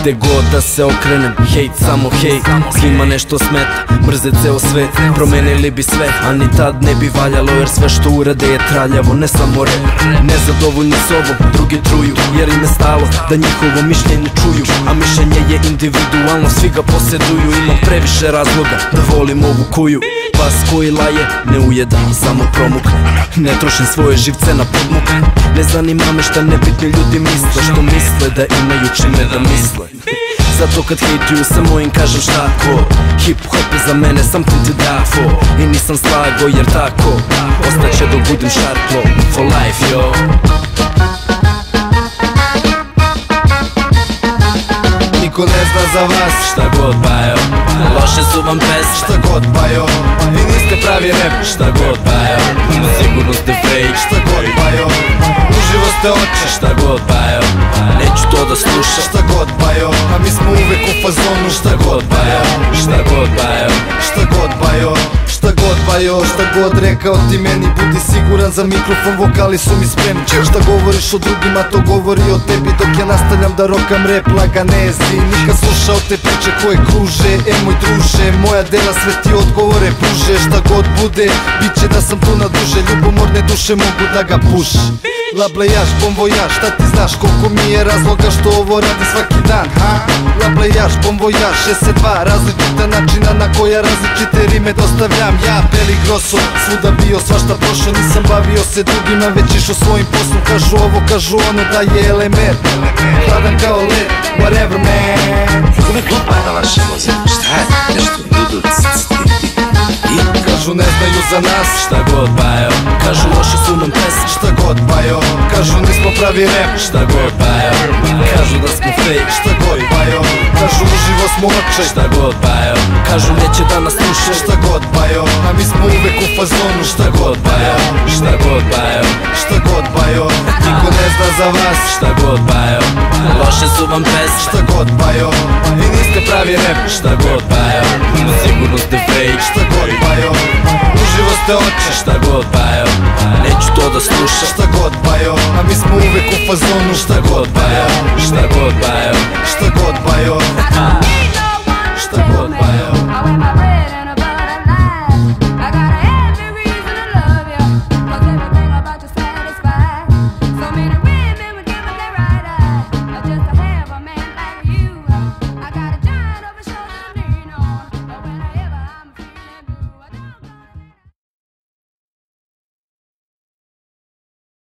Gde god da se okrenem, hejt, samo hejt. Svima nešto smeta, mrze ceo svet. Promenili bi sve, a ni tad ne bi valjalo, jer sve što urade je traljavo, ne samo rep. Nezadovoljni s ovom, drugi truju, jer im je stalo da njihovo mišljenje čuju. A mišljenje je individualno, svi ga posjeduju. Imam previše razloga da volim ovu kuju. Pas koji laje, ne ujeda, samo promukne. Ne trošim svoje živce na podmuke. Ne zanima me šta nebitni ljudi misle, što misle da imaju čime da misle. Zato kad hejtuju sa mojim kažem šta ko. Hip hop je za mene something to die for. I nisam slago jer tako ostaće dok budem šarklo. For life yo. Niko ne zna za vas, šta god bajo. Loše su vam pesme, šta god bajo. Vi niste pravi rap, šta god bajo. Sigurno ste fake, šta god bajo. Uživo ste oče, šta god bajo. Neću to da slušam, šta god bajo. A mi smo uvek u fazonu, šta god bajo. Šta god bajo. Šta god bajo. Šta god bajo, šta god rekao ti meni. Budi siguran za mikrofon, vokali su mi spremni. Šta govoriš o drugima, to govori o tebi. Dok ja nastavljam da rokam rap laganezi. Nikad slušao te priče koje kruže. Moj druže, moja dela sve ti odgovore pruže. Šta god bude, bit će da sam tu na duže. Ljubomorne duše mogu da ga puše. Lablejaš, bomvojaš, šta ti znaš koliko mi je razloga što ovo radi svaki dan, ha? Lablejaš, bomvojaš, 62 različita načina na koja različite rime dostavljam. Ja, Beli Grosso, svuda bio, svašta prošao. Nisam bavio se drugima, već išao svojim poslom. Kažu ovo, kažu ono, da je elemer. Hladan kao led, whatever man. Glupa na vaše muziku, šta je? Nešto dudu, Kažu ne znaju za nas, šta god bajo. Kažu loše su nam pesme, šta god bajo. Kažu nismo pravi rap, šta god bajo. Kažu da smo fake, šta god bajo. Kažu uživo smo oče, šta god bajo. Kažu neće da nas sluša, šta god bajo. A mi smo uvek u fazonu, šta god bajo. Šta god bajo. Šta god bajo. Niko ne zna za vas, šta god bajo. Loše su vam pesme, šta god bajo. Vi niste pravi rap, šta god bajo. Sigurno ste fake, šta god bajo. Uživo ste oče, šta god bajo. Neću to da slušam, šta god bajo. A mi smo uvek u fazonu, šta god bajo. Šta god bajo. Šta god bajo. Šta god bajo.